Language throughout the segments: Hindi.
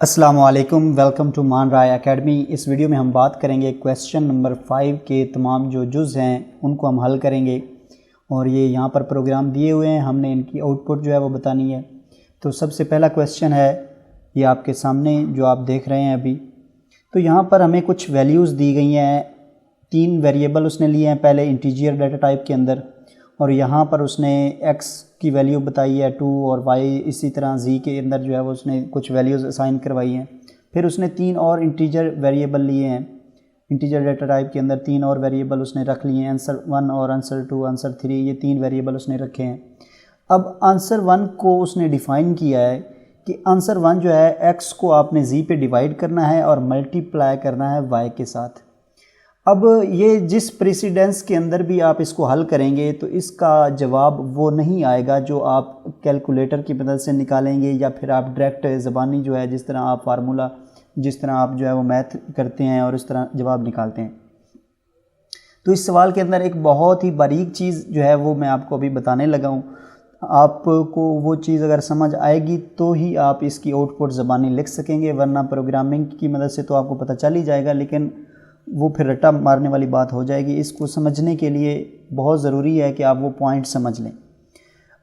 अस्सलामुअलैकुम, वेलकम टू मान राय एकेडमी। इस वीडियो में हम बात करेंगे क्वेश्चन नंबर 5 के तमाम जो जुज़ हैं उनको हम हल करेंगे और ये यहाँ पर प्रोग्राम दिए हुए हैं, हमने इनकी आउटपुट जो है वो बतानी है। तो सबसे पहला क्वेश्चन है ये आपके सामने जो आप देख रहे हैं अभी। तो यहाँ पर हमें कुछ वैल्यूज़ दी गई हैं, 3 वेरिएबल उसने लिए हैं पहले इंटीजर डाटा टाइप के अंदर, और यहाँ पर उसने x की वैल्यू बताई है 2 और y इसी तरह z के अंदर जो है वो उसने कुछ वैल्यूज़ असाइन करवाई हैं। फिर उसने 3 और इंटीजर वेरिएबल लिए हैं, इंटीजर डाटा टाइप के अंदर 3 और वेरिएबल उसने रख लिए हैं, आंसर 1 और आंसर 2 आंसर 3, ये 3 वेरिएबल उसने रखे हैं। अब आंसर 1 को उसने डिफ़ाइन किया है कि आंसर 1 जो है x को आपने z पे डिवाइड करना है और मल्टीप्लाई करना है y के साथ। अब ये जिस प्रेसिडेंस के अंदर भी आप इसको हल करेंगे तो इसका जवाब वो नहीं आएगा जो आप कैलकुलेटर की मदद से निकालेंगे या फिर आप डायरेक्ट ज़बानी जो है जिस तरह आप फार्मूला जिस तरह आप जो है वो मैथ करते हैं और इस तरह जवाब निकालते हैं। तो इस सवाल के अंदर एक बहुत ही बारीक चीज़ जो है वो मैं आपको अभी बताने लगा हूँ। आपको वो चीज़ अगर समझ आएगी तो ही आप इसकी आउटपुट ज़बानी लिख सकेंगे, वरना प्रोग्रामिंग की मदद से तो आपको पता चल ही जाएगा, लेकिन वो फिर रट्टा मारने वाली बात हो जाएगी। इसको समझने के लिए बहुत ज़रूरी है कि आप वो पॉइंट समझ लें।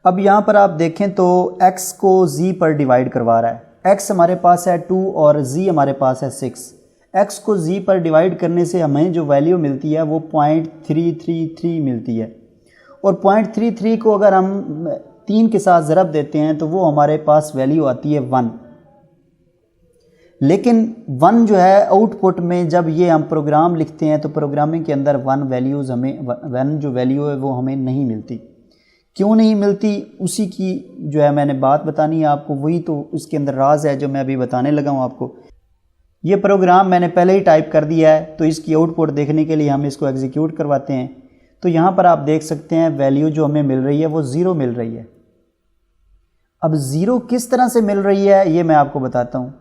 अब यहाँ पर आप देखें तो x को z पर डिवाइड करवा रहा है। x हमारे पास है 2 और z हमारे पास है 6। x को z पर डिवाइड करने से हमें जो वैल्यू मिलती है वो 0.333 मिलती है, और 0.33 को अगर हम 3 के साथ ज़रब देते हैं तो वो हमारे पास वैल्यू आती है 1। लेकिन 1 जो है आउटपुट में जब ये हम प्रोग्राम लिखते हैं तो प्रोग्रामिंग के अंदर 1 वैल्यूज़ हमें 1 जो वैल्यू है वो हमें नहीं मिलती। क्यों नहीं मिलती, उसी की जो है मैंने बात बतानी है आपको, वही तो इसके अंदर राज है जो मैं अभी बताने लगा हूँ आपको। ये प्रोग्राम मैंने पहले ही टाइप कर दिया है, तो इसकी आउटपुट देखने के लिए हम इसको एग्जीक्यूट करवाते हैं। तो यहाँ पर आप देख सकते हैं वैल्यू जो हमें मिल रही है वो 0 मिल रही है। अब 0 किस तरह से मिल रही है ये मैं आपको बताता हूँ।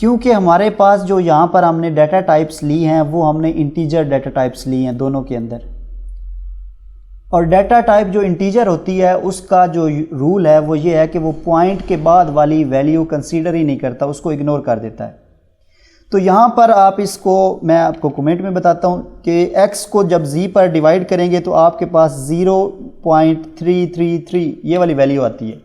क्योंकि हमारे पास जो यहाँ पर हमने डाटा टाइप्स ली हैं वो हमने इंटीजर डाटा टाइप्स ली हैं दोनों के अंदर, और डाटा टाइप जो इंटीजर होती है उसका जो रूल है वो ये है कि वो पॉइंट के बाद वाली वैल्यू कंसीडर ही नहीं करता, उसको इग्नोर कर देता है। तो यहाँ पर आप इसको मैं आपको कमेंट में बताता हूँ कि x को जब z पर डिवाइड करेंगे तो आपके पास 0.333 ये वाली वैल्यू आती है।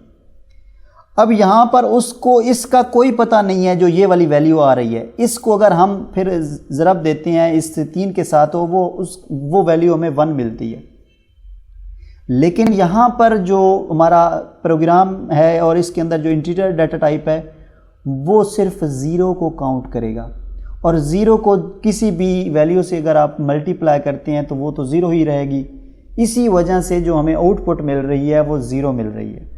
अब यहाँ पर उसको इसका कोई पता नहीं है जो ये वाली वैल्यू आ रही है, इसको अगर हम फिर ज़रब देते हैं इस 3 के साथ तो वो वैल्यू हमें 1 मिलती है। लेकिन यहाँ पर जो हमारा प्रोग्राम है और इसके अंदर जो इंटीजर डाटा टाइप है वो सिर्फ 0 को काउंट करेगा, और 0 को किसी भी वैल्यू से अगर आप मल्टीप्लाई करते हैं तो वो तो 0 ही रहेगी। इसी वजह से जो हमें आउटपुट मिल रही है वो 0 मिल रही है।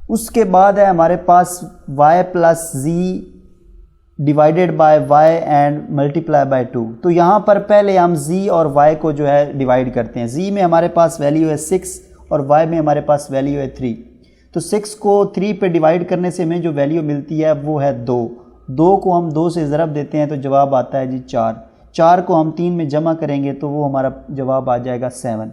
उसके बाद है हमारे पास y plus z divided by y and multiply by 2। तो यहाँ पर पहले हम z और y को जो है डिवाइड करते हैं। z में हमारे पास वैल्यू है 6 और y में हमारे पास वैल्यू है 3। तो 6 को 3 पे डिवाइड करने से हमें जो वैल्यू मिलती है वो है 2। 2 को हम 2 से ज़रब देते हैं तो जवाब आता है जी 4। 4 को हम 3 में जमा करेंगे तो वो हमारा जवाब आ जाएगा 7।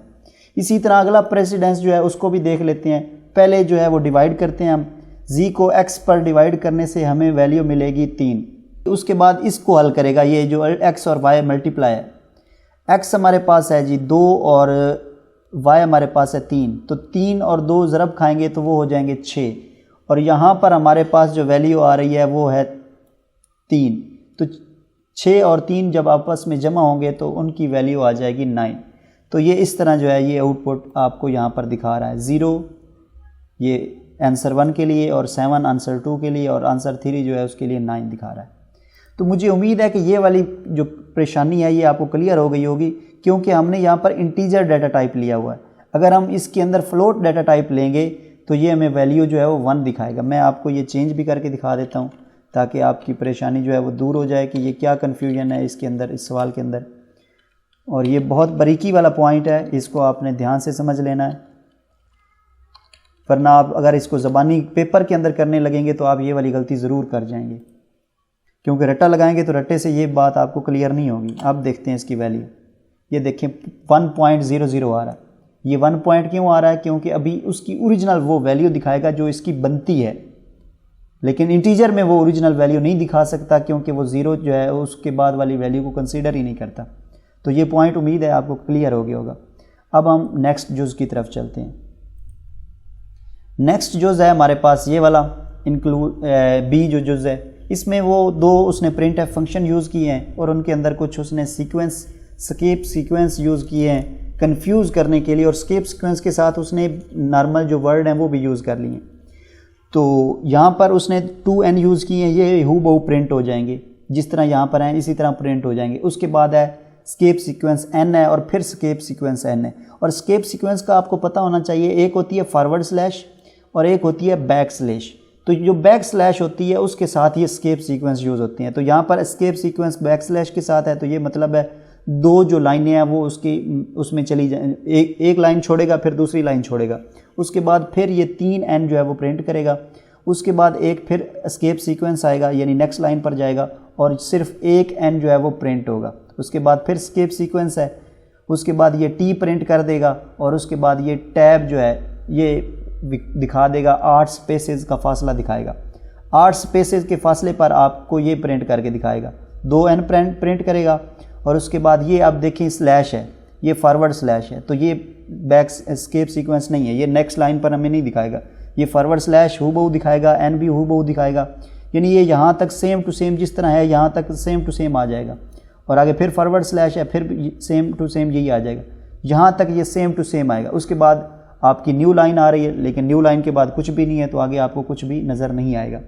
इसी तरह अगला प्रेसिडेंस जो है उसको भी देख लेते हैं। पहले जो है वो डिवाइड करते हैं हम, z को x पर डिवाइड करने से हमें वैल्यू मिलेगी 3। उसके बाद इसको हल करेगा, ये जो x और y मल्टीप्लाई है, x हमारे पास है जी 2 और y हमारे पास है 3। तो 3 और 2 ज़रब खाएंगे तो वो हो जाएंगे 6, और यहाँ पर हमारे पास जो वैल्यू आ रही है वो है 3। तो 6 और 3 जब आपस में जमा होंगे तो उनकी वैल्यू आ जाएगी 9। तो ये इस तरह जो है ये आउटपुट आपको यहाँ पर दिखा रहा है, 0 ये आंसर 1 के लिए और 7 आंसर 2 के लिए, और आंसर 3 जो है उसके लिए 9 दिखा रहा है। तो मुझे उम्मीद है कि ये वाली जो परेशानी है ये आपको क्लियर हो गई होगी, क्योंकि हमने यहाँ पर इंटीजर डाटा टाइप लिया हुआ है। अगर हम इसके अंदर फ्लोट डाटा टाइप लेंगे तो ये हमें वैल्यू जो है वो 1 दिखाएगा। मैं आपको ये चेंज भी करके दिखा देता हूँ ताकि आपकी परेशानी जो है वो दूर हो जाए कि ये क्या कन्फ्यूजन है इसके अंदर, इस सवाल के अंदर। और ये बहुत बारीकी वाला पॉइंट है, इसको आपने ध्यान से समझ लेना है, वरना आप अगर इसको ज़बानी पेपर के अंदर करने लगेंगे तो आप ये वाली गलती ज़रूर कर जाएंगे, क्योंकि रट्टा लगाएंगे तो रट्टे से ये बात आपको क्लियर नहीं होगी। अब देखते हैं इसकी वैल्यू, ये देखें 1.00 आ रहा है। ये 1 पॉइंट क्यों आ रहा है, क्योंकि अभी उसकी ओरिजिनल वो वैल्यू दिखाएगा जो इसकी बनती है। लेकिन इंटीजर में वो ओरिजिनल वैल्यू नहीं दिखा सकता क्योंकि वो ज़ीरो जो है उसके बाद वाली वैल्यू को कंसीडर ही नहीं करता। तो ये पॉइंट उम्मीद है आपको क्लियर हो गया होगा। अब हम नेक्स्ट जुज़ की तरफ चलते हैं। नेक्स्ट जुज़ है हमारे पास ये वाला इंक्लूड बी जो जुज़ है, इसमें वो दो उसने प्रिंट एफ फंक्शन यूज़ किए हैं और उनके अंदर कुछ उसने सीक्वेंस स्केप सीक्वेंस यूज़ किए हैं कंफ्यूज करने के लिए, और स्केप सीक्वेंस के साथ उसने नॉर्मल जो वर्ड हैं वो भी यूज़ कर लिए। तो यहाँ पर उसने 2n यूज़ किए हैं, ये हूबहू प्रिंट हो जाएंगे जिस तरह यहाँ पर हैं इसी तरह प्रिंट हो जाएंगे। उसके बाद है स्केप सीक्वेंस n है और फिर स्केप सीक्वेंस n है। और स्केप सीक्वेंस का आपको पता होना चाहिए, एक होती है फॉरवर्ड स्लैश और एक होती है बैक स्लैश। तो जो बैक स्लैश होती है उसके साथ ये स्केप सीक्वेंस यूज़ होती हैं। तो यहाँ पर स्केप सीक्वेंस बैक स्लैश के साथ है, तो ये मतलब है दो जो लाइनें हैं वो उसमें चली जाए, एक लाइन छोड़ेगा फिर दूसरी लाइन छोड़ेगा, उसके बाद फिर ये 3n जो है वो प्रिंट करेगा। उसके बाद एक फिर स्केप सीक्वेंस आएगा यानी नेक्स्ट लाइन पर जाएगा और सिर्फ एक n जो है वो प्रिंट होगा। उसके बाद फिर स्केप सीक्वेंस है, उसके बाद ये t प्रिंट कर देगा और उसके बाद ये टैब जो है ये दिखा देगा 8 स्पेसेस का फासला दिखाएगा। 8 स्पेसेस के फासले पर आपको ये प्रिंट करके दिखाएगा, 2n प्रिंट करेगा। और उसके बाद ये आप देखें स्लैश है, ये फॉरवर्ड स्लैश है, तो ये बैक स्केप सीक्वेंस नहीं है, ये नेक्स्ट लाइन पर हमें नहीं दिखाएगा। ये फॉरवर्ड स्लैश हूबहू दिखाएगा, n भी हूबहू दिखाएगा, यानी ये यहाँ तक सेम टू सेम जिस तरह है यहाँ तक सेम टू सेम आ जाएगा। और आगे फिर फॉरवर्ड स्लैश है, फिर सेम टू सेम यही आ जाएगा, यहाँ तक ये सेम टू सेम आएगा। उसके बाद आपकी न्यू लाइन आ रही है, लेकिन न्यू लाइन के बाद कुछ भी नहीं है, तो आगे आपको कुछ भी नज़र नहीं आएगा।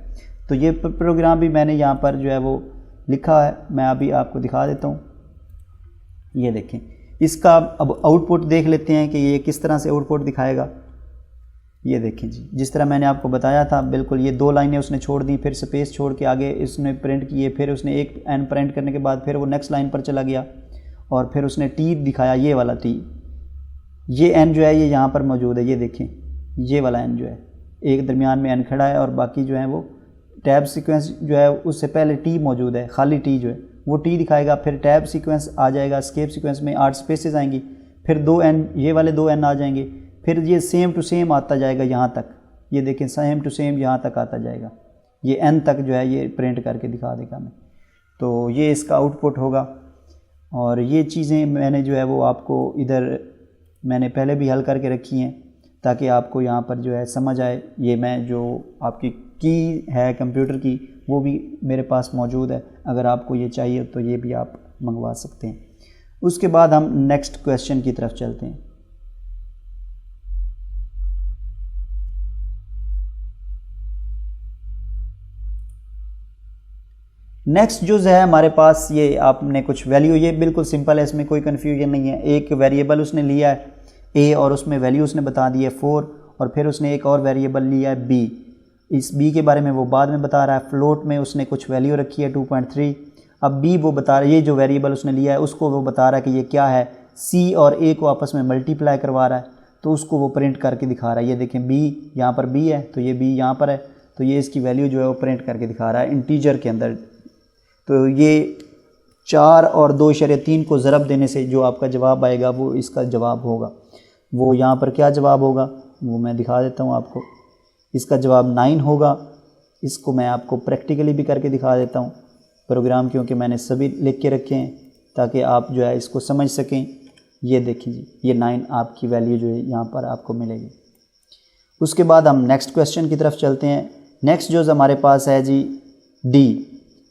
तो ये प्रोग्राम भी मैंने यहाँ पर जो है वो लिखा है, मैं अभी आपको दिखा देता हूँ। ये देखें, इसका अब आउटपुट देख लेते हैं कि ये किस तरह से आउटपुट दिखाएगा। ये देखें जी, जिस तरह मैंने आपको बताया था बिल्कुल, ये दो लाइनें उसने छोड़ दी, फिर स्पेस छोड़ के आगे इसने प्रिंट किए, फिर उसने एक n प्रिंट करने के बाद फिर वो नेक्स्ट लाइन पर चला गया और फिर उसने t दिखाया, ये वाला t, ये n जो है ये यहाँ पर मौजूद है। ये देखें, ये वाला n जो है एक दरमियान में n खड़ा है और बाकी जो है वो टैब सीक्वेंस जो है उससे पहले t मौजूद है, खाली t जो है वो t दिखाएगा। फिर टैब सीक्वेंस आ जाएगा, स्केप सीक्वेंस में 8 स्पेसेस आएंगी, फिर 2n, ये वाले 2n आ जाएंगे, फिर ये सेम टू सेम आता जाएगा यहाँ तक। ये देखें सेम टू सेम यहाँ तक आता जाएगा, ये n तक जो है ये प्रिंट करके दिखा देगा हमें। तो ये इसका आउटपुट होगा। और ये चीज़ें मैंने जो है वो आपको इधर मैंने पहले भी हल करके रखी हैं ताकि आपको यहाँ पर जो है समझ आए। ये मैं जो आपकी की है कंप्यूटर की वो भी मेरे पास मौजूद है, अगर आपको ये चाहिए तो ये भी आप मंगवा सकते हैं। उसके बाद हम नेक्स्ट क्वेश्चन की तरफ चलते हैं। नेक्स्ट जो है हमारे पास, ये आपने कुछ वैल्यू, ये बिल्कुल सिंपल है, इसमें कोई कन्फ्यूजन नहीं है। एक वेरिएबल उसने लिया है a और उसमें वैल्यू उसने बता दी है 4, और फिर उसने एक और वेरिएबल लिया है b। इस b के बारे में वो बाद में बता रहा है। फ्लोट में उसने कुछ वैल्यू रखी है 2.3। अब b वो बता रहा है, ये जो वेरिएबल उसने लिया है उसको वो बता रहा है कि ये क्या है, c और a को आपस में मल्टीप्लाई करवा रहा है, तो उसको वो प्रिंट करके दिखा रहा है। ये देखें b, यहाँ पर b है तो ये b यहाँ पर है, तो ये इसकी वैल्यू जो है वो प्रिंट करके दिखा रहा है इंटीजर के अंदर। तो ये 4 और 2.3 को ज़रब देने से जो आपका जवाब आएगा वो इसका जवाब होगा। वो यहाँ पर क्या जवाब होगा वो मैं दिखा देता हूँ आपको। इसका जवाब 9 होगा। इसको मैं आपको प्रैक्टिकली भी करके दिखा देता हूँ प्रोग्राम, क्योंकि मैंने सभी लिख के रखे हैं ताकि आप जो है इसको समझ सकें। ये देखिए जी, ये 9 आपकी वैल्यू जो है यहाँ पर आपको मिलेगी। उसके बाद हम नेक्स्ट क्वेश्चन की तरफ चलते हैं। नेक्स्ट जो हमारे पास है जी डी।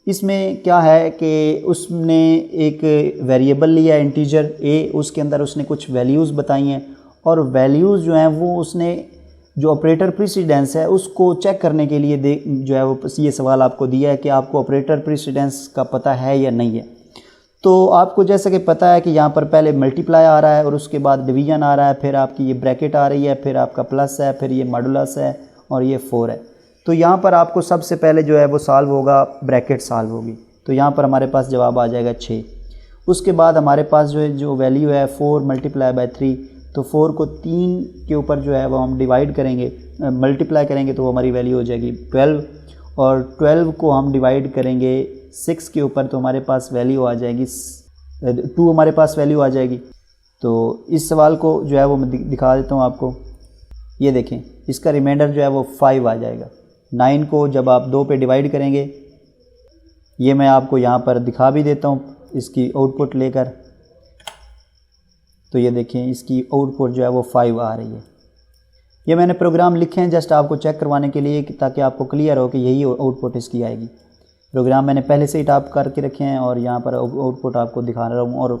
इसमें क्या है कि उसने एक वेरिएबल लिया है इंटीजर a, उसके अंदर उसने कुछ वैल्यूज़ बताई हैं, और वैल्यूज़ जो हैं वो उसने जो ऑपरेटर प्रीसिडेंस है उसको चेक करने के लिए जो है वो ये सवाल आपको दिया है कि आपको ऑपरेटर प्रीसिडेंस का पता है या नहीं है। तो आपको जैसा कि पता है कि यहाँ पर पहले मल्टीप्लाई आ रहा है और उसके बाद डिवीज़न आ रहा है, फिर आपकी ये ब्रैकेट आ रही है, फिर आपका प्लस है, फिर ये मॉडुलस है और ये 4 है। तो यहाँ पर आपको सबसे पहले जो है वो सॉल्व होगा, ब्रैकेट सॉल्व होगी, तो यहाँ पर हमारे पास जवाब आ जाएगा 6। उसके बाद हमारे पास जो है जो वैल्यू है 4 मल्टीप्लाई बाय 3, तो 4 को 3 के ऊपर जो है वो हम डिवाइड करेंगे, मल्टीप्लाई करेंगे तो हमारी वैल्यू हो जाएगी 12, और 12 को हम डिवाइड करेंगे 6 के ऊपर तो हमारे पास वैल्यू आ जाएगी 2, हमारे पास वैल्यू आ जाएगी। तो इस सवाल को जो है वो मैं दिखा देता हूँ आपको। ये देखें, इसका रिमाइंडर जो है वो 5 आ जाएगा। 9 को जब आप 2 पे डिवाइड करेंगे, ये मैं आपको यहाँ पर दिखा भी देता हूँ इसकी आउटपुट लेकर, तो ये देखें इसकी आउटपुट जो है वो 5 आ रही है। ये मैंने प्रोग्राम लिखे हैं जस्ट आपको चेक करवाने के लिए ताकि आपको क्लियर हो कि यही आउटपुट इसकी आएगी। प्रोग्राम मैंने पहले से ही टाइप करके रखे हैं और यहाँ पर आउटपुट आपको दिखा रहा हूँ, और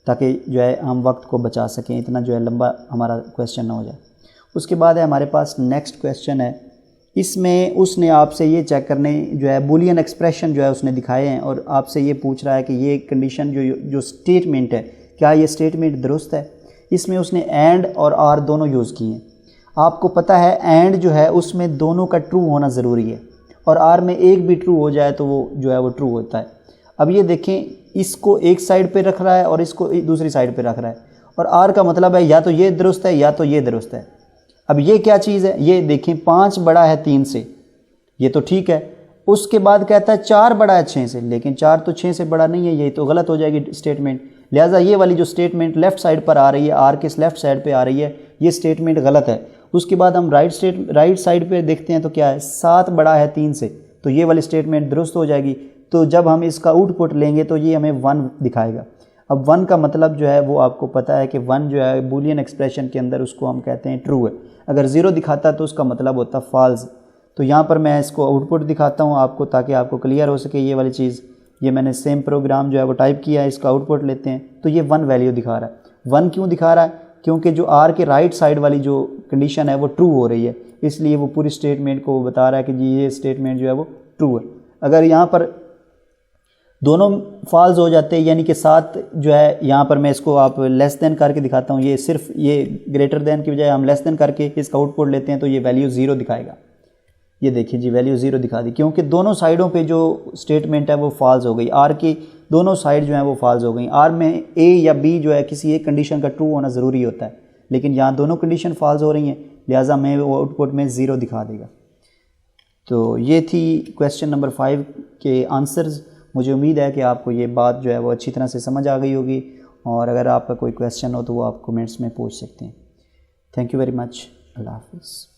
ताकि जो है हम वक्त को बचा सकें, इतना जो है लंबा हमारा क्वेश्चन ना हो जाए। उसके बाद है हमारे पास नेक्स्ट क्वेश्चन है, इसमें उसने आपसे ये चेक करने जो है बूलियन एक्सप्रेशन जो है उसने दिखाए हैं और आपसे ये पूछ रहा है कि ये कंडीशन जो स्टेटमेंट है, क्या ये स्टेटमेंट दुरुस्त है। इसमें उसने एंड और आर दोनों यूज़ किए हैं। आपको पता है एंड जो है उसमें दोनों का ट्रू होना ज़रूरी है, और आर में एक भी ट्रू हो जाए तो वो जो है वो ट्रू होता है। अब ये देखें, इसको एक साइड पे रख रहा है और इसको दूसरी साइड पे रख रहा है, और आर का मतलब है या तो ये दुरुस्त है या तो ये दुरुस्त है। अब ये क्या चीज़ है, ये देखें 5 बड़ा है 3 से, ये तो ठीक है। उसके बाद कहता है 4 बड़ा है 6 से, लेकिन 4 तो 6 से बड़ा नहीं है, ये तो गलत हो जाएगी स्टेटमेंट। लिहाजा ये वाली जो स्टेटमेंट लेफ़्ट साइड पर आ रही है, आर के लेफ़्ट साइड पे आ रही है, ये स्टेटमेंट गलत है। उसके बाद हम राइट साइड पे देखते हैं तो क्या है, 7 बड़ा है 3 से, तो ये वाली स्टेटमेंट दुरुस्त हो जाएगी। तो जब हम इसका आउटपुट लेंगे तो ये हमें 1 दिखाएगा। अब 1 का मतलब जो है वो आपको पता है कि 1 जो है बूलियन एक्सप्रेशन के अंदर उसको हम कहते हैं ट्रू है। अगर 0 दिखाता तो उसका मतलब होता फॉल्स। तो यहाँ पर मैं इसको आउटपुट दिखाता हूँ आपको ताकि आपको क्लियर हो सके ये वाली चीज़। ये मैंने सेम प्रोग्राम जो है वो टाइप किया है, इसका आउटपुट लेते हैं तो ये 1 वैल्यू दिखा रहा है। 1 क्यों दिखा रहा है, क्योंकि जो आर के राइट साइड वाली जो कंडीशन है वो ट्रू हो रही है, इसलिए वो पूरी स्टेटमेंट को बता रहा है कि जी ये स्टेटमेंट जो है वो ट्रू है। अगर यहाँ पर दोनों फॉल्स हो जाते हैं, यानी कि 7 जो है, यहाँ पर मैं इसको आप लेस देन करके दिखाता हूँ, ये सिर्फ ये ग्रेटर देन की बजाय हम लेस देन करके इसका आउटपुट लेते हैं तो ये वैल्यू 0 दिखाएगा। ये देखिए जी वैल्यू 0 दिखा दी, क्योंकि दोनों साइडों पे जो स्टेटमेंट है वो फॉल्स हो गई। आर की दोनों साइड जो है वो फॉल्स हो गई। आर में ए या बी जो है किसी एक कंडीशन का ट्रू होना ज़रूरी होता है, लेकिन यहाँ दोनों कंडीशन फॉल्स हो रही हैं, लिहाजा मैं वो आउटपुट में 0 दिखा देगा। तो ये थी क्वेश्चन नंबर 5 के आंसर्स। मुझे उम्मीद है कि आपको ये बात जो है वो अच्छी तरह से समझ आ गई होगी, और अगर आपका कोई क्वेश्चन हो तो वो आप कमेंट्स में पूछ सकते हैं। Thank you very much. अल्लाह हाफ़िज़।